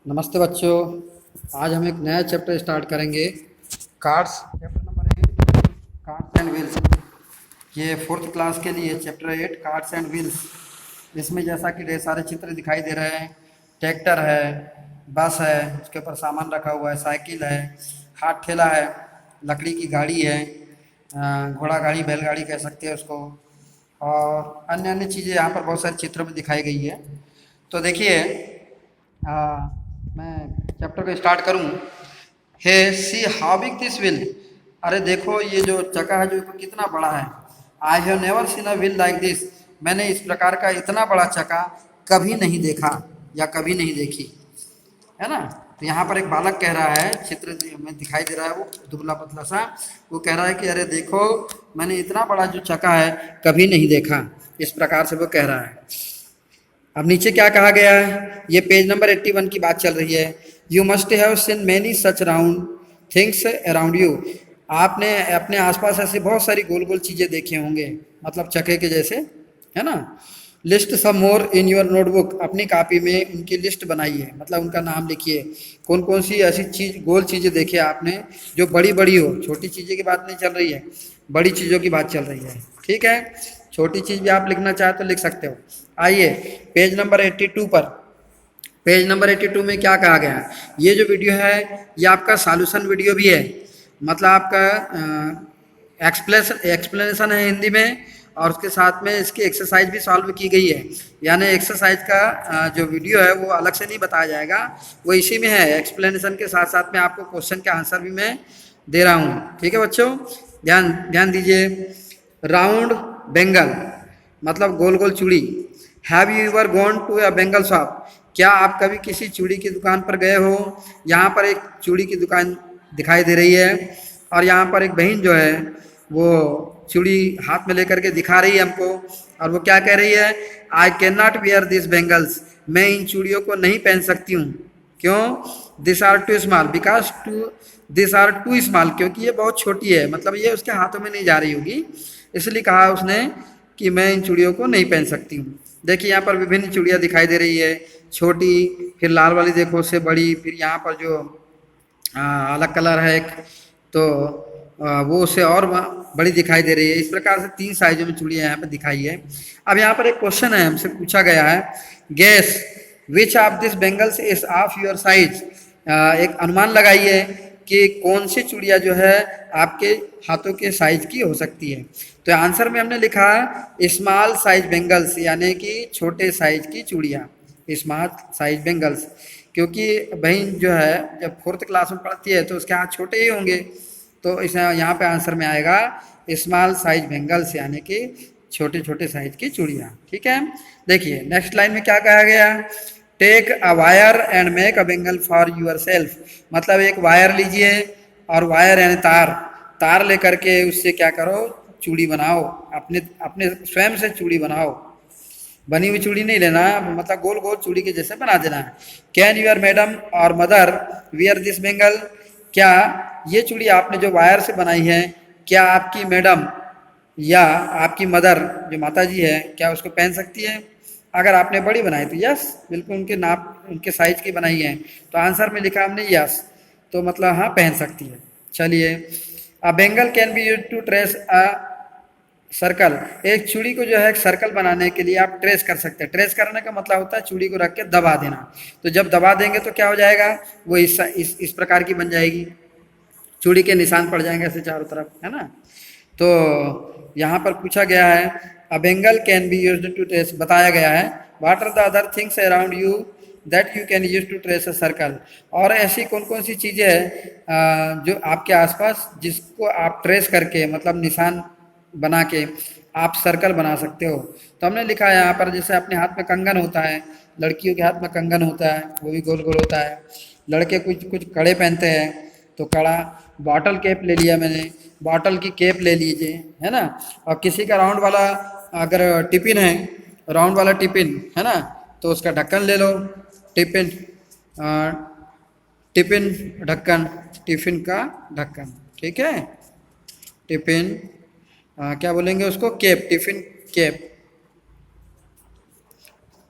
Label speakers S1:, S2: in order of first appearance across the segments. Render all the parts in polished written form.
S1: नमस्ते बच्चों। आज हम एक नया चैप्टर स्टार्ट करेंगे। Cards, chapter number 8, cards and wheels. ये फोर्थ क्लास के लिए चैप्टर 8, कार्ड्स एंड व्हील्स। इसमें जैसा कि ढेर सारे चित्र दिखाई दे रहे हैं। ट्रैक्टर है, बस है, उसके ऊपर सामान रखा हुआ है, साइकिल है, हाथ ठेला है, लकड़ी की गाड़ी है, घोड़ा गाड़ी, बैलगाड़ी कह सकते हैं उसको, और अन्य अन्य चीज़ें यहाँ पर बहुत सारे चित्रों में दिखाई गई है। तो देखिए, मैं चैप्टर को स्टार्ट करूं। Hey see how big this wheel. अरे देखो ये जो चक्का है जो कितना बड़ा है। I have never seen a wheel like this. मैंने इस प्रकार का इतना बड़ा चक्का कभी नहीं देखा या कभी नहीं देखी, है ना। तो यहाँ पर एक बालक कह रहा है, चित्र में दिखाई दे रहा है, वो दुबला पतला सा, वो कह रहा है कि अरे देखो मैंने इतना बड़ा जो चक्का है कभी नहीं देखा। इस प्रकार से वो कह रहा है। अब नीचे क्या कहा गया है, ये पेज नंबर 81 की बात चल रही है। You must have seen many such round things around you. आपने अपने आसपास ऐसे बहुत सारी गोल गोल चीज़ें देखे होंगे, मतलब चक्के के जैसे, है ना। List some more in your notebook. अपनी कापी में उनकी लिस्ट बनाइए, मतलब उनका नाम लिखिए। कौन कौन सी ऐसी चीज़, गोल चीज़ें देखी आपने जो बड़ी बड़ी हो। छोटी चीज़ें की बात नहीं चल रही है, बड़ी चीज़ों की बात चल रही है, ठीक है। छोटी चीज़ भी आप लिखना चाहे तो लिख सकते हो। आइए पेज नंबर 82 पर। पेज नंबर 82 में क्या कहा गया है। ये जो वीडियो है ये आपका सॉल्यूशन वीडियो भी है, मतलब आपका एक्सप्लेनेशन है हिंदी में, और उसके साथ में इसकी एक्सरसाइज भी सॉल्व की गई है। यानी एक्सरसाइज का जो वीडियो है वो अलग से नहीं बताया जाएगा, वो इसी में है। एक्सप्लेनेशन के साथ साथ में आपको क्वेश्चन का आंसर भी मैं दे रहा हूँ, ठीक है बच्चों। ध्यान ध्यान दीजिए। राउंड बेंगल मतलब गोल गोल चूड़ी। Have you ever gone to a bangle shop. क्या आप कभी किसी चूड़ी की दुकान पर गए हो। यहाँ पर एक चूड़ी की दुकान दिखाई दे रही है, और यहाँ पर एक बहन जो है वो चूड़ी हाथ में लेकर के दिखा रही है हमको, और वो क्या कह रही है, I can not wear this bangles. मैं इन चूड़ियों को नहीं पहन सकती हूँ। क्यों। This are too small because to this are too small, क्योंकि ये बहुत छोटी है, मतलब ये उसके हाथों में नहीं जा रही होगी, इसलिए कहा उसने कि मैं इन चूड़ियों को नहीं पहन सकती हूँ। देखिए यहाँ पर विभिन्न चूड़ियाँ दिखाई दे रही है, छोटी, फिर लाल वाली देखो उससे बड़ी, फिर यहाँ पर जो अलग कलर है एक, तो वो उससे और बड़ी दिखाई दे रही है। इस प्रकार से 3 साइजों में चूड़ियाँ यहाँ पर दिखाई है। अब यहाँ पर एक क्वेश्चन है, हमसे पूछा गया है, guess which of this bangles is of your size. एक अनुमान लगाइए कि कौन सी चूड़ियाँ जो है आपके हाथों के साइज की हो सकती है। तो आंसर में हमने लिखा स्मॉल साइज बेंगल्स, यानी कि छोटे साइज की चूड़ियाँ, स्मॉल साइज बेंगल्स। क्योंकि बहन जो है जब 4th क्लास में पढ़ती है तो उसके हाथ छोटे ही होंगे, तो इस यहाँ पे आंसर में आएगा स्मॉल साइज बेंगल्स, यानी कि छोटे छोटे साइज की चूड़ियाँ, ठीक है। देखिए नेक्स्ट लाइन में क्या कहा गया, take a wire and make a bangle for yourself. मतलब एक वायर लीजिए, और वायर यानी तार, तार लेकर के उससे क्या करो, चूड़ी बनाओ, अपने अपने स्वयं से चूड़ी बनाओ। बनी हुई चूड़ी नहीं लेना, मतलब गोल गोल चूड़ी के जैसे बना देना है। कैन यूर मैडम और मदर वियर दिस बेंगल। क्या ये चूड़ी आपने जो वायर से बनाई है, क्या आपकी मैडम या आपकी मदर जो माता जी है क्या उसको पहन सकती है। अगर आपने बड़ी बनाई तो यस, बिल्कुल उनके नाप उनके साइज की बनाई है, तो आंसर में लिखा हमने यस, तो मतलब हाँ पहन सकती है। चलिए, a bangle can be use to trace a circle. एक चूड़ी को जो है सर्कल बनाने के लिए आप ट्रेस कर सकते हैं। ट्रेस करने का मतलब होता है चूड़ी को रख के दबा देना। तो जब दबा देंगे तो क्या हो जाएगा, वो इस प्रकार की बन जाएगी, चूड़ी के निशान पड़ जाएंगे ऐसे चारों तरफ, है ना। तो यहाँ पर पूछा गया है a bangle can be used to trace, बताया गया है what are the other things around you that you can use to trace a circle. और ऐसी कौन कौन सी चीज़ें हैं जो आपके आसपास जिसको आप ट्रेस करके, मतलब निशान बना के आप सर्कल बना सकते हो। तो हमने लिखा है यहाँ पर, जैसे अपने हाथ में कंगन होता है, लड़कियों के हाथ में कंगन होता है, वो भी गोल गोल होता है। लड़के कुछ कुछ कड़े पहनते हैं, तो कड़ा। बॉटल कैप ले लिया मैंने, बॉटल की कैप ले लीजिए, है ना। और किसी का राउंड वाला अगर टिफिन है, राउंड वाला टिफिन है ना, तो उसका ढक्कन ले लो। टिफिन टिफिन ढक्कन, टिफिन का ढक्कन, ठीक है। टिफिन क्या बोलेंगे उसको, कैप, टिफिन कैप।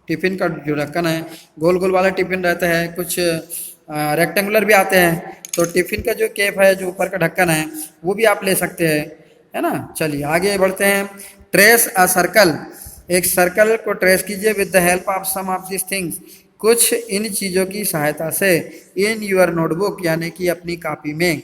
S1: टिफिन का जो ढक्कन है, गोल गोल वाला टिफिन रहता है, कुछ रेक्टेंगुलर भी आते हैं। तो टिफिन का जो कैप है, जो ऊपर का ढक्कन है, वो भी आप ले सकते हैं, है ना। चलिए आगे बढ़ते हैं। ट्रेस अ सर्कल, एक सर्कल को ट्रेस कीजिए with the help of some of this things, कुछ इन चीज़ों की सहायता से, इन यूर नोटबुक, यानी कि अपनी कॉपी में।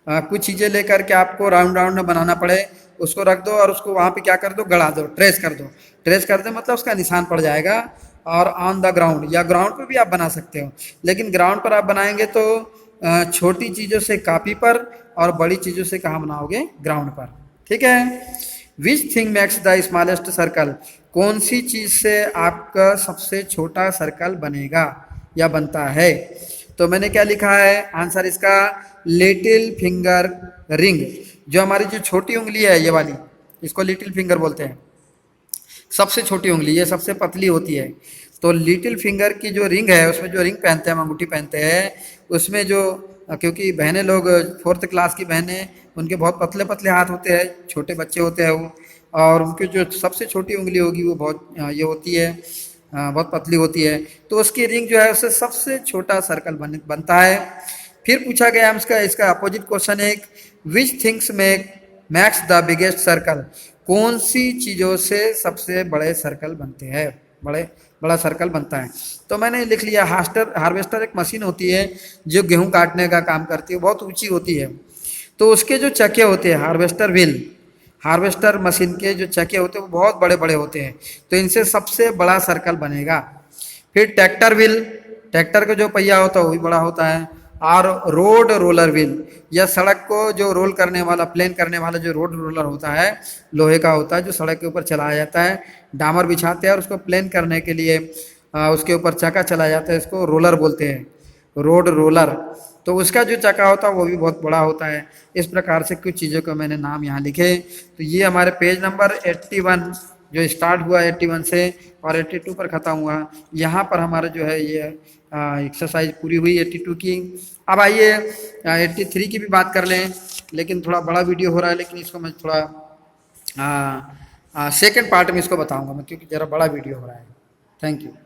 S1: कुछ चीज़ें लेकर के आपको राउंड राउंड में बनाना पड़े, उसको रख दो और उसको वहाँ पे क्या कर दो, गड़ा दो, ट्रेस कर दो। ट्रेस कर दो मतलब उसका निशान पड़ जाएगा। और ऑन द ग्राउंड, या ग्राउंड पे भी आप बना सकते हो, लेकिन ग्राउंड पर आप बनाएंगे तो छोटी चीज़ों से कॉपी पर और बड़ी चीज़ों से कहाँ बनाओगे, ग्राउंड पर। ठीक है। Which thing makes the smallest circle, कौन सी चीज़ से आपका सबसे छोटा सर्कल बनेगा या बनता है। तो मैंने क्या लिखा है आंसर इसका, लिटिल फिंगर रिंग। जो हमारी जो छोटी उंगली है ये वाली, इसको लिटिल फिंगर बोलते हैं। सबसे छोटी उंगली, ये सबसे पतली होती है। तो लिटिल फिंगर की जो रिंग है, उसमें जो रिंग पहनते हैं, अंगूठी पहनते हैं, उसमें जो, क्योंकि बहनें लोग 4th क्लास की बहनें, उनके बहुत पतले पतले हाथ होते हैं, छोटे बच्चे होते हैं वो, और उनकी जो सबसे छोटी उंगली होगी वो बहुत ये होती है, बहुत पतली होती है। तो उसकी रिंग जो है उससे सबसे छोटा सर्कल बनता है। फिर पूछा गया इसका इसका अपोजिट क्वेश्चन है, which things max the biggest circle, कौन सी चीज़ों से सबसे बड़े सर्कल बनते हैं, बड़ा सर्कल बनता है। तो मैंने लिख लिया, हार्वेस्टर एक मशीन होती है जो गेहूं काटने का काम करती है, बहुत ऊंची होती है। तो उसके जो चक्के होते हैं, हार्वेस्टर मशीन के जो चक्के होते हैं वो बहुत बड़े बड़े होते हैं, तो इनसे सबसे बड़ा सर्कल बनेगा। फिर ट्रैक्टर व्हील, ट्रैक्टर का जो पहिया होता है वो भी बड़ा होता है। और रोड रोलर व्हील, या सड़क को जो रोल करने वाला, प्लेन करने वाला जो रोड रोलर होता है, लोहे का होता है, जो सड़क के ऊपर चलाया जाता है। डामर बिछाते हैं और उसको प्लेन करने के लिए उसके ऊपर चक्का चलाया जाता है, इसको रोलर बोलते हैं, रोड रोलर। तो उसका जो चक्का होता है वो भी बहुत बड़ा होता है। इस प्रकार से कुछ चीज़ों को मैंने नाम यहाँ लिखे। तो ये हमारे पेज नंबर 81 जो स्टार्ट हुआ 81 से और 82 पर ख़त्म हुआ, यहाँ पर हमारा जो है ये एक्सरसाइज पूरी हुई 82 की। अब आइए 83 की भी बात कर लें, लेकिन थोड़ा बड़ा वीडियो हो रहा है, लेकिन इसको मैं थोड़ा सेकेंड पार्ट में इसको बताऊंगा मैं, क्योंकि ज़रा बड़ा वीडियो हो रहा है। Thank you.